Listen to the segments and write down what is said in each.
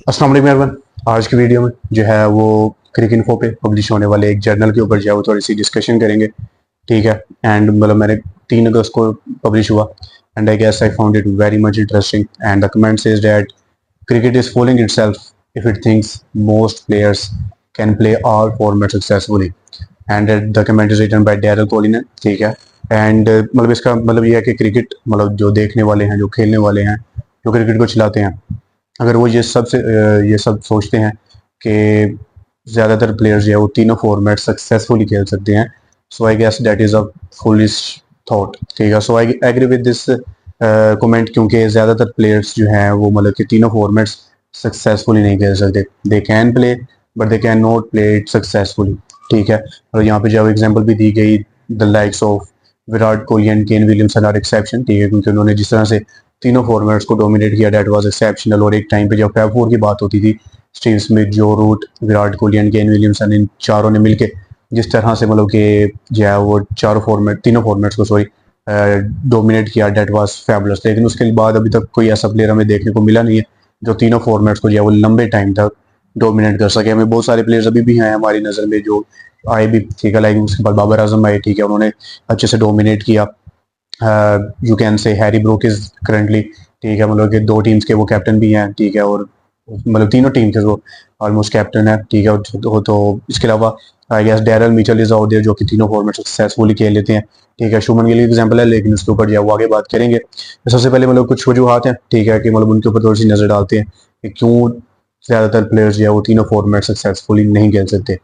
अस्सलाम वालेकुम एवरीवन। आज की वीडियो में जो है वो क्रिक इन्फो पे पब्लिश होने वाले एक जर्नल के ऊपर जो है वो थोड़ी सी डिस्कशन करेंगे। ठीक है। एंड मतलब मैंने 3 अगस्त को पब्लिश हुआ and I guess I found it very much interesting and the comment says that cricket is fooling itself if it thinks most players can play all formats successfully and the comment is written by Daryl Collins। ठीक है। And मतलब इसका मतलब ये है कि cricket मतलब जो देखने वाले हैं, जो खेलने वाले हैं, जो क्रिकेट को चलाते हैं, अगर वो ये सब सोचते हैं कि ज़्यादातर प्लेयर्स जो है वो तीनों फॉर्मेट सक्सेसफुली खेल सकते हैं, so I guess that is a foolish thought. ठीक है। So I agree with this comment, क्योंकि ज़्यादातर प्लेयर्स जो हैं वो मतलब कि तीनों फॉर्मेट्स सक्सेसफुली नहीं खेल सकते। They can play but they can not play it successfully. ठीक है। और यहाँ पे जो एग्जांपल भी दी गई, the likes of Virat Kohli and Kane Williamson are exception. ठीक है, क्योंकि उन्होंने जिस तरह से तीनों फॉर्मेट्स को डोमिनेट किया, डेट वाज एक्सेप्शनल। और एक टाइम पे जब फैब फोर की बात होती थी, Steve Smith, Joe Root, Virat Kohli and Kane Williamson, इन चारों ने मिलके जिस तरह से मतलब कि जो है वो तीनों फॉर्मेट्स को सॉरी डोमिनेट किया, डेट वाज फैबुलस। लेकिन उसके बाद अभी तक कोई ऐसा प्लेयर हमें देखने को मिला नहीं है जो तीनों फॉर्मेट्स को जो है वो लंबे टाइम तक डोमिनेट कर सके। हमें बहुत सारे प्लेयर्स अभी भी हैं हमारी नज़र में जो आए भी। ठीक है। लाइक उसके बाद बाबर आजम आए। ठीक है, उन्होंने अच्छे से डोमिनेट किया। You can say Harry Brook is currently, ठीक है, मतलब कि 2 टीम्स के वो कैप्टन भी हैं। ठीक है। और मतलब तीनों टीम के वो ऑलमोस्ट कैप्टन है। ठीक है। तो इसके अलावा I guess Daryl Mitchell is out there, जो कि तीनों फॉर्मेट सक्सेसफुली खेल लेते हैं। ठीक है। शुभमन गिल एग्जांपल है, लेकिन उसके ऊपर जो है वो आगे बात करेंगे। तो सबसे पहले मतलब कुछ वजूहत हैं, ठीक है, कि मतलब उनके ऊपर थोड़ी सी नजर डालते हैं कि क्यों ज्यादातर प्लेयर्स जो है वो तीनों फॉर्मेट सक्सेसफुली नहीं खेल सकते।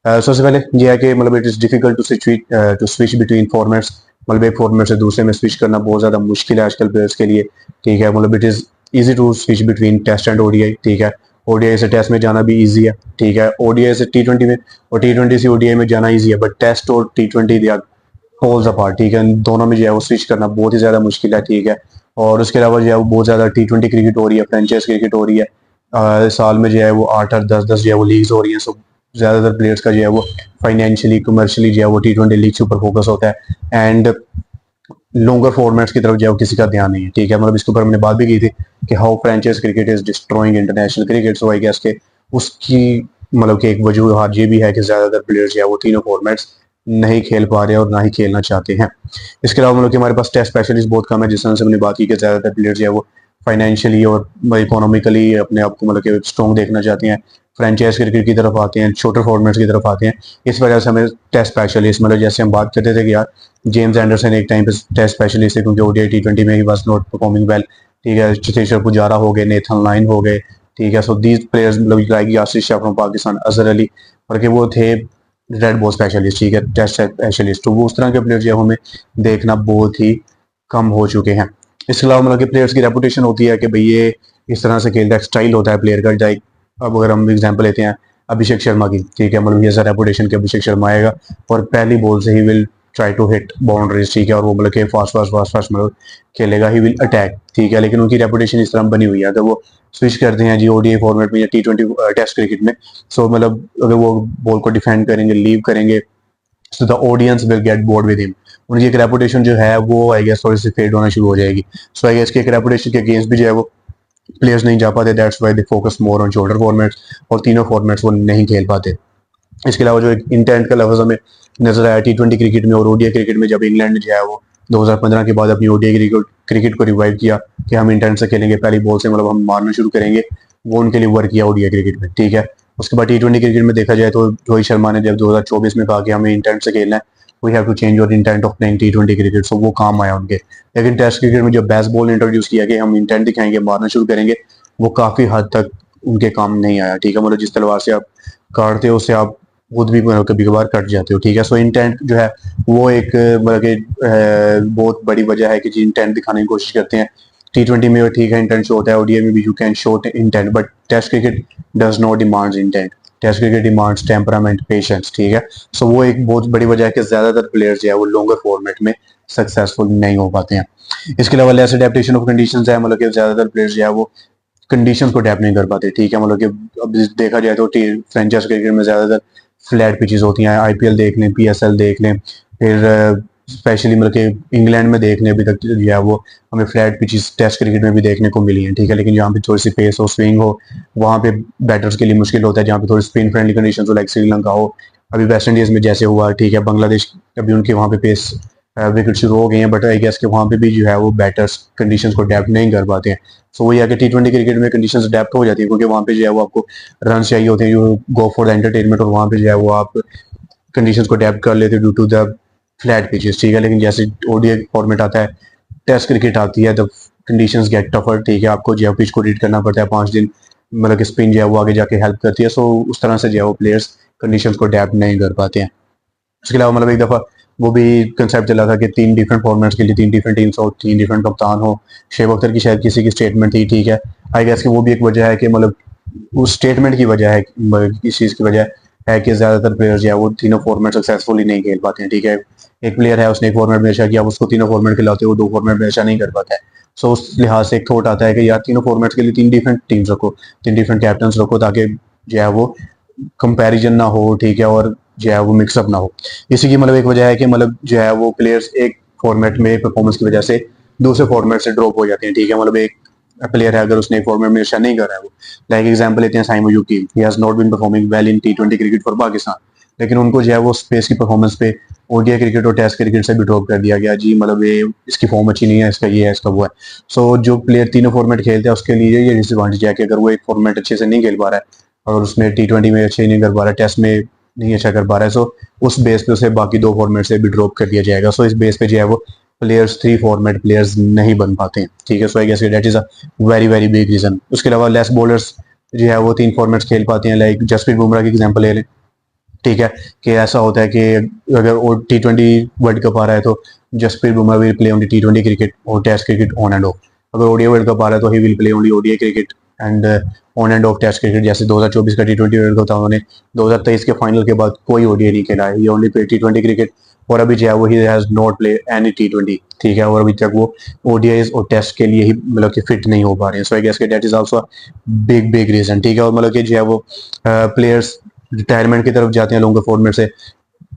सबसे पहले ये है कि मतलब it is difficult to switch between formats. मतलब एक फॉर्मेट से दूसरे में स्विच करना बहुत ज़्यादा मुश्किल है आजकल प्लेयर्स के लिए। ठीक है। मतलब it is easy to switch between test and ODI. ठीक है। ओडीआई से टेस्ट में जाना भी ईजी है। ठीक है। ओडीआई से टी20 में और टी20 से ओडीआई में जाना ईजी है, बट टेस्ट और टी20 दे आर पोल्स अपार्ट। ठीक है। दोनों में जो है वो स्विच करना बहुत ही ज़्यादा मुश्किल है। ठीक है। और उसके अलावा जो है वो बहुत ज़्यादा टी20 क्रिकेट हो रही है, फ्रेंचाइज क्रिकेट हो रही है। साल में जो है वो 8-8 10-10 जो है वो लीग्स हो रही हैं। सो ज़्यादातर प्लेयर्स का जो है वो फाइनेंशियली, कमर्शियली जो है वो टी20 लीग के ऊपर फोकस होता है एंड लॉन्गर फॉर्मेट्स की तरफ जो है वो किसी का ध्यान नहीं है। ठीक है। मतलब इसके ऊपर हमने बात भी की थी कि how franchise cricket is destroying international cricket. So I guess के उसकी मतलब कि एक वजूहत ये भी है कि ज़्यादातर प्लेयर्स जो है वो तीनों फॉर्मेट्स नहीं खेल पा रहे और ना ही खेलना चाहते हैं। इसके अलावा मतलब कि हमारे पास टेस्ट स्पेशलिस्ट बहुत कम है, जिस तरह से हमने बात की कि ज़्यादातर प्लेयर्स जो है वो फाइनेंशियली और इकोनॉमिकली अपने आप को मतलब कि स्ट्रॉन्ग देखना चाहते हैं, फ्रेंचाइज क्रिकेट की तरफ आते हैं, छोटे फॉर्मेट्स की तरफ आते हैं। इस वजह से हमें टेस्ट स्पेशलिस्ट, मतलब जैसे हम बात करते थे कि यार जेम्स एंडरसन एक टाइम पे टेस्ट स्पेशलिस्ट है, क्योंकि ओडीआई टी20 में ही वाज नॉट परफॉर्मिंग वेल। ठीक है। चेतेश्वर पुजारा हो गए, नेथन लाइन हो गए। ठीक है। सो दीज प्लेयर्स मतलब लाइक यासिर शाह फ्रॉम पाकिस्तान, अजहर अली, और कि वो थे रेड बॉल स्पेशलिस्ट। ठीक है, टेस्ट स्पेशलिस्ट। तो वो उस तरह के प्लेयर्स जो हमें देखना बहुत ही कम हो चुके हैं। इसके अलावा मतलब कि प्लेयर्स की रेपुटेशन होती है कि भाई ये इस तरह से खेलता है, स्टाइल होता है प्लेयर का। लाइक अब अगर हम एग्जांपल लेते हैं अभिषेक शर्मा की, ठीक है, मतलब ये रेपुटेशन के अभिषेक शर्मा आएगा और पहली बॉल से ही will try to hit boundaries. ठीक है। और वो मतलब कि फास्ट मतलब खेलेगा, ही विल अटैक। ठीक है। लेकिन उनकी रेपुटेशन इस तरह बनी हुई है, अगर वो स्विच करते हैं जी ओडीआई फॉर्मेट में या टी20 टेस्ट क्रिकेट में, सो मतलब अगर वो बॉल को डिफेंड करेंगे, लीव करेंगे, so the audience will get bored with him. उनकी एक रेपुटेशन जो है वो आई गेस थोड़ी सी फेड होना शुरू हो जाएगी। सो आई गेस कि एक रेपुटेशन के अगेंस्ट भी जो है वो प्लेयर्स नहीं जा पाते, that's why they focus more on shoulder formats, और तीनों फॉर्मेट्स वो नहीं खेल पाते। इसके अलावा जो एक इंटेंट का लफ्ज हमें नजर आया टी20 क्रिकेट में और ओडीआई क्रिकेट में, जब इंग्लैंड ने जो है वो 2015 के बाद अपनी ओडीआई क्रिकेट को रिवाइव किया कि हम इंटेंट से खेलेंगे, पहली बॉल से मतलब हम मारना शुरू करेंगे, वो उनके लिए वर्क किया ओडीआई क्रिकेट में। ठीक है। उसके बाद टी20 क्रिकेट में देखा जाए तो रोहित शर्मा ने जब 2024 में कहा कि हमें इंटेंट से खेलना है, we have to change your intent of playing टी20 क्रिकेट, सो वो काम आया उनके। लेकिन टेस्ट क्रिकेट में जो बेस्ट बॉल इंट्रोड्यूस किया कि हम इंटेंट दिखाएंगे, मारना शुरू करेंगे, वो काफी हद तक उनके काम नहीं आया। ठीक है। मतलब जिस तलवार से आप काटते हो उससे आप खुद भी कभी कभार कट जाते हो। ठीक है। सो इंटेंट जो है वो एक मतलब कि बहुत बड़ी वजह है कि जी इंटेंट दिखाने की कोशिश करते हैं। टी20 में ठीक है इंटेंट शो होता है, ओडीआई में भी you can show intent, but test cricket does not demands intent. Test cricket demands temperament, patience. ठीक है। सो वो एक बहुत बड़ी वजह है कि ज्यादातर प्लेयर्स जो है वो लॉन्गर फॉर्मेट में सक्सेसफुल नहीं हो पाते हैं। इसके अलावा लेस अडेप्टेशन ऑफ कंडीशंस है, मतलब कि ज्यादातर प्लेयर्स जो है वो कंडीशंस को अडेप्ट नहीं कर पाते। ठीक है। मतलब कि अब देखा जाए तो फ्रेंचाइज क्रिकेट में ज्यादातर फ्लैट पिचेस होती हैं। आईपीएल देख लें, पीएसएल देख लें, फिर स्पेशली मतलब कि इंग्लैंड में देखने अभी तक जो है वो हमें फ्लैट पिचेस टेस्ट क्रिकेट में भी देखने को मिली है, ठीक है। लेकिन जहाँ पे थोड़ी सी पेस हो, स्विंग हो, वहाँ पे बैटर्स के लिए मुश्किल होता है। जहाँ पे थोड़ी स्पिन फ्रेंडली कंडीशन हो, लाइक श्रीलंका हो, अभी वेस्ट इंडीज में जैसे हुआ, ठीक है, बांग्लादेश, अभी उनके वहाँ पे पेस विकेट शुरू हो गए हैं, बट आई गेस कि वहाँ पे भी जो है वो बैटर्स कंडीशंस को अडेप्ट नहीं कर पाते हैं। सो वही है कि टी20 क्रिकेट में कंडीशंस अडेप्ट हो जाती है, क्योंकि वहाँ पे जो है वो आपको रन चाहिए होते हैं, you go for the entertainment, और वहाँ पे जो है वो आप कंडीशंस को अडेप्ट कर लेते due to the flat pitches, ठीक है। लेकिन जैसे ओडीआई फॉर्मेट आता है, टेस्ट क्रिकेट आती है, द कंडीशंस गेट टफर, ठीक है। आपको जो है पिच को रीड करना पड़ता है 5 दिन, मतलब कि स्पिन जो है वो आगे जाके हेल्प करती है। सो उस तरह से जो है वो प्लेयर्स कंडीशंस को अडेप्ट नहीं कर पाते हैं। उसके अलावा मतलब एक दफ़ा वो भी कंसेप्ट चला था कि 3 डिफरेंट फॉर्मेट्स के लिए 3 डिफरेंट टीम्स हो, 3 डिफरेंट कप्तान हो। शेब अख्तर की शायद किसी की स्टेटमेंट थी, ठीक है। आई गेस कि वो भी एक वजह है कि मतलब उस स्टेटमेंट की वजह है, इस चीज़ की वजह है कि ज़्यादातर प्लेयर्स जो है वो तीनों फॉर्मेट सक्सेसफुली नहीं खेल पाते हैं, ठीक है। एक प्लेयर है, उसने एक फॉर्मेट में अच्छा किया, उसको तीनों फॉर्मेट खिलाते वो 2 फॉर्मेट में अच्छा नहीं कर पाता है। सो उस लिहाज से एक थॉट आता है कि यार तीनों फॉर्मेट्स के लिए 3 डिफरेंट टीम्स रखो, 3 डिफरेंट कैप्टन रखो, ताकि जो है वो कंपैरिजन ना हो, ठीक है, और जो है वो मिक्सअप ना हो। इसी की मतलब एक वजह है कि मतलब जो है वो प्लेयर्स एक फॉर्मेट में परफॉर्मेंस की वजह से दूसरे फॉर्मेट से ड्रॉप हो जाते हैं, ठीक है। मतलब एक प्लेयर है, अगर उसने एक फॉर्मेट में अच्छा नहीं कर रहा है, वो लाइक एग्जांपल लेते हैं Saim Ayub, he has not been performing well in टी20 क्रिकेट फॉर पाकिस्तान, लेकिन उनको जो है वो स्पेस की परफॉर्मेंस पे ओडीआई क्रिकेट और टेस्ट क्रिकेट से भी ड्रॉप कर दिया गया जी, मतलब ये इसकी फॉर्म अच्छी नहीं है, इसका ये है, इसका वो है। सो जो प्लेयर तीनों फॉर्मेट खेलते हैं उसके लिए ये डिसएडवांटेज है कि अगर वो एक फॉर्मेट अच्छे से नहीं खेल पा रहा है और उसमें टी20 में अच्छे नहीं कर पा रहा है, टेस्ट में नहीं अच्छा कर पा रहा है, सो उस बेस पे उसे बाकी 2 फॉर्मेट से भी ड्रॉप कर दिया जाएगा। सो इस बेस पे जो है वो प्लेयर्स 3 फॉर्मेट प्लेयर्स नहीं बन पाते हैं, ठीक है। So I guess that is a very very big reason. उसके अलावा लेस बॉलर्स जो है वो 3 फॉर्मेट्स खेल पाते हैं, लाइक जसप्रीत बुमराह की एग्जांपल ले लें, ठीक है। कि ऐसा होता है कि अगर वो टी20 वर्ल्ड कप आ रहा है तो Jasprit Bumrah will play only टी20 क्रिकेट और test cricket on and off. अगर ओडीआई वर्ल्ड कप आ रहा है तो he will play only ODI cricket and on and off test cricket. जैसे 2024 का टी20 वर्ल्ड कप था, उन्होंने 2023 के फाइनल के बाद कोई ओडीआई नहीं खेला है, ये ओनली प्ले टी20 क्रिकेट। और अभी जो है वो he has not play any टी20, ठीक है। और अभी तक वो ओडीआईज और टेस्ट के लिए ही मतलब कि फिट नहीं हो पा रहे हैं। सो आई गेस के that is also big big reason, ठीक है। और मतलब कि जो है वो प्लेयर्स रिटायरमेंट की तरफ जाते हैं लॉन्गर फॉर्मेट से,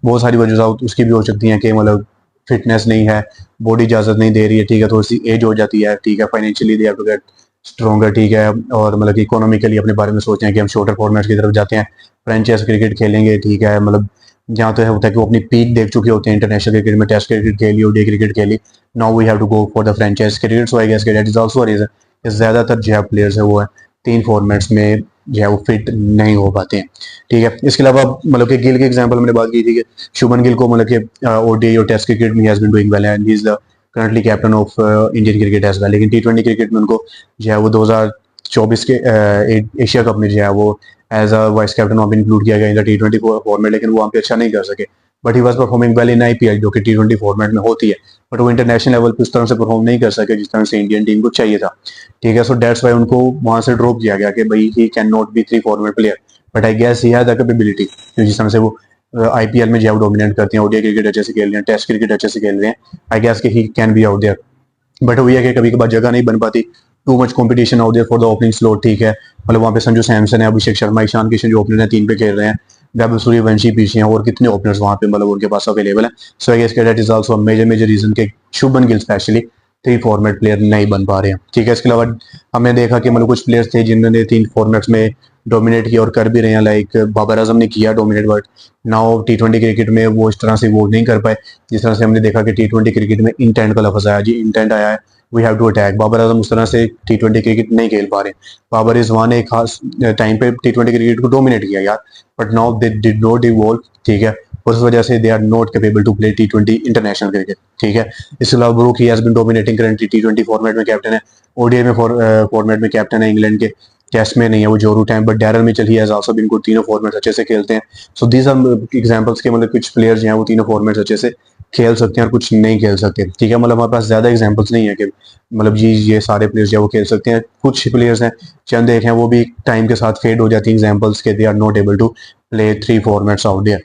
बहुत सारी वजह उसकी भी हो सकती हैं कि मतलब फिटनेस नहीं है, बॉडी इजाजत नहीं दे रही है, ठीक है, थोड़ी सी एज हो जाती है, ठीक है, financially they have to get stronger, ठीक है। और मतलब कि इकोनॉमिकली अपने बारे में सोचते हैं कि हम शॉर्टर फॉर्मेट की तरफ जाते हैं, फ्रेंचाइज क्रिकेट खेलेंगे, ठीक है। मतलब जहाँ तो है होता है कि वो अपनी पीक देख चुके होते हैं इंटरनेशनल क्रिकेट में, टेस्ट क्रिकेट खेली, ओडीआई क्रिकेट खेली, now we have to go for the franchise cricket. So I guess that is also a reason, ज्यादातर जो है प्लेयर्स है वो है 3 फॉर्मेट्स में जो है वो फिट नहीं हो पाते हैं, ठीक है। इसके अलावा मतलब कि गिल के एग्जांपल मैंने बात की थी कि शुभमन गिल को मतलब कि ओडीआई और टेस्ट क्रिकेट में has been doing well and he is the currently captain of Indian cricket as well. लेकिन टी20 क्रिकेट में उनको जो है वो 2024 के एशिया कप में जो है वो एज अ वाइस कैप्टन वहाँ पे इंक्लूड किया गया इन द टी20 फॉर्मेट, लेकिन वो वहाँ पे अच्छा नहीं कर सके। But he was performing well in IPL, जो कि टी20 फॉर्मेट में होती है, बट वो इंटरनेशनल लेवल पे उस तरह से परफॉर्म नहीं कर सके जिस तरह से इंडियन टीम को चाहिए था, ठीक है। सो दैट्स वाई उनको वहां से ड्रॉप किया गया कि भाई he can not be 3 format player, but I guess he has the capability, जिस तरह से वो आईपीएल में जो है डोमिनेट करते हैं, ओडीआई क्रिकेट अच्छे से खेल रहे हैं, टेस्ट क्रिकेट अच्छे से खेल रहे हैं, आई गेस कि he can be out there. But वो ये है कि कभी कभार जगह नहीं बन पाती, too much competition out there for the opening slot, ठीक है। मतलब वहाँ पे संजू सैमसन है, अभिषेक शर्मा, ईशान किशन जो ओपनर है 3 पे खेल रहे हैं, वैभव सूर्यवंशी पीछे हैं, और कितने ओपनर्स वहाँ पे मतलब उनके पास अवेलेबल है। So I guess that is also major major reason के Shubman Gill especially 3 format player नहीं बन पा रहे हैं, ठीक है। इसके अलावा हमने देखा कि मतलब कुछ प्लेयर्स थे जिन्होंने 3 फॉर्मेट्स में डोमिनेट किया और कर भी रहे हैं, लाइक बाबर आजम ने किया dominate, but now T20 cricket में वो इस तरह से वो नहीं कर पाए। जिस तरह से हमने देखा कि टी20 क्रिकेट में इंटेंट का लफ्ज आया जी, इंटेंट आया है, we have to attack. Babar Azam उस तरह से टी20 क्रिकेट नहीं खेल पा रहे। बाबर रिजवान ने एक खास टाइम पे टी20 क्रिकेट को डोमिनेट किया यार, but now they did not evolve, ठीक है। उस वजह से they are not capable to play टी20 इंटरनेशनल क्रिकेट, ठीक है। इसके अलावा Brook he has been dominating currently, टी20 फॉर्मेट में कैप्टन है, ओडीआई में फॉर्मेट में कैप्टन है इंग्लैंड के, टेस्ट में नहीं है वो जो रूट है, but Daryl Mitchell he has also been good, तीनों फॉर्मेट्स अच्छे से खेलते हैं। सो दीज आर एग्जांपल्स के मतलब कुछ प्लेयर्स हैं वो तीनों फॉर्मेट्स अच्छे से खेल सकते हैं और कुछ नहीं खेल सकते, ठीक है। मतलब हमारे पास ज्यादा एग्जांपल्स नहीं है कि मतलब जी ये सारे प्लेयर्स जो वो खेल सकते हैं, कुछ प्लेयर्स हैं चंद एक हैं वो भी टाइम के साथ फेड हो जाती हैं एग्जांपल्स के, they are not able to play 3 formats out there.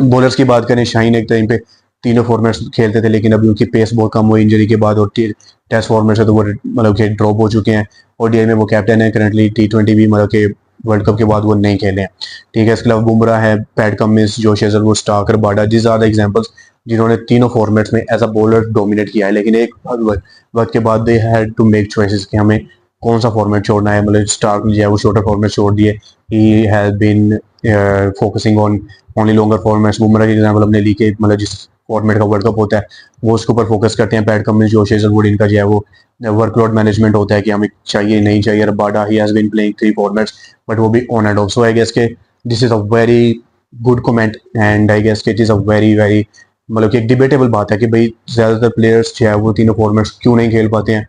Bowlers की बात करें, शाहीन एक टाइम पे तीनों फॉर्मेट्स खेलते थे, लेकिन अभी उनकी पेस बहुत कम हुई इंजरी के बाद, और टेस्ट फॉर्मेट से तो वो मतलब कि ड्रॉप हो चुके हैं। ओडीआई में वो कैप्टन है करंटली, टी20 भी मतलब कि वर्ल्ड कप के बाद वो नहीं खेले हैं, ठीक है। इसके अलावा बुमराह है, Pat Cummins, Josh Hazlewood, Starc, Rabada, this are the examples जिन्होंने तीनों फॉर्मेट्स में एज अ बॉलर डोमिनेट किया है, लेकिन एक वक्त के बाद they had to make choices कि हमें कौन सा फॉर्मेट छोड़ना है। मतलब स्टार्क जो है वो शॉर्टर फॉर्मेट छोड़ दिए, he has been focusing on only longer formats. Bumrah की एग्जांपल हमने ली के मतलब जिस फॉर्मेट का वर्ल्ड कप होता है वो उसके ऊपर फोकस करते हैं। पैट कमिंस, जोश हेजलवुड, इनका जो है वो वर्कलोड मैनेजमेंट होता है कि हमें चाहिए नहीं चाहिए। Rabada, he has been playing 3 formats but वो भी on and off. So I guess के this is a very good comment and I guess के it is a very very मतलब कि एक डिबेटेबल बात है कि भाई ज्यादातर प्लेयर्स जो है वो तीनों फॉर्मेट्स क्यों नहीं खेल पाते हैं,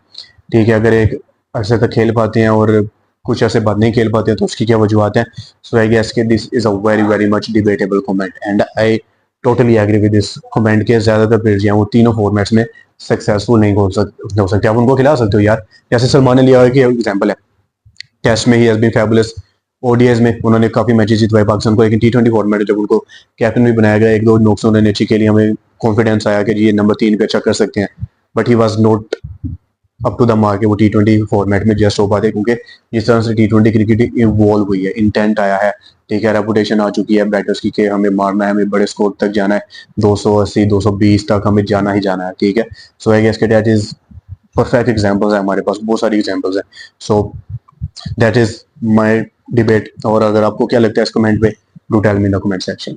ठीक है। अगर एक अरसे तक खेल पाते हैं और कुछ ऐसे बाद नहीं खेल पाते हैं तो उसकी क्या वजूहत है। सो आई गेस के this is a very very much debatable comment and I totally agree with this comment के ज्यादातर प्लेयर्स जो हैं वो तीनों फॉर्मेट्स में सक्सेसफुल नहीं हो सकते। आप उनको खिला सकते हो यार, जैसे सलमान अली की एग्जाम्पल है, टेस्ट में he has been fabulous, ODIs में उन्होंने काफी मैचेस जितवाए पाकिस्तान को, लेकिन टी20 फॉर्मेट जब उनको कैप्टन भी बनाया गया, एक दो नोक्स उन्होंने अच्छी खेली, हमें कॉन्फिडेंस आया कि जी ये नंबर 3 पे अच्छा कर सकते हैं, but he was not up to the mark वो टी20 फॉर्मेट में जस्ट हो पाते, क्योंकि जिस तरह से टी20 क्रिकेट इवॉल्व हुई है, इंटेंट आया है, ठीक है, रेपुटेशन आ चुकी है बैटर्स की कि हमें मारना है, हमें बड़े स्कोर तक जाना है, 280 220 तक हमें जाना ही जाना है, ठीक है। सो आई गेस के दैट इज परफेक्ट एग्जांपल्स है, हमारे पास बहुत सारी एग्जांपल्स हैं। So that is my debate. और अगर आपको क्या लगता है इस कमेंट पे, do tell me in the comment section.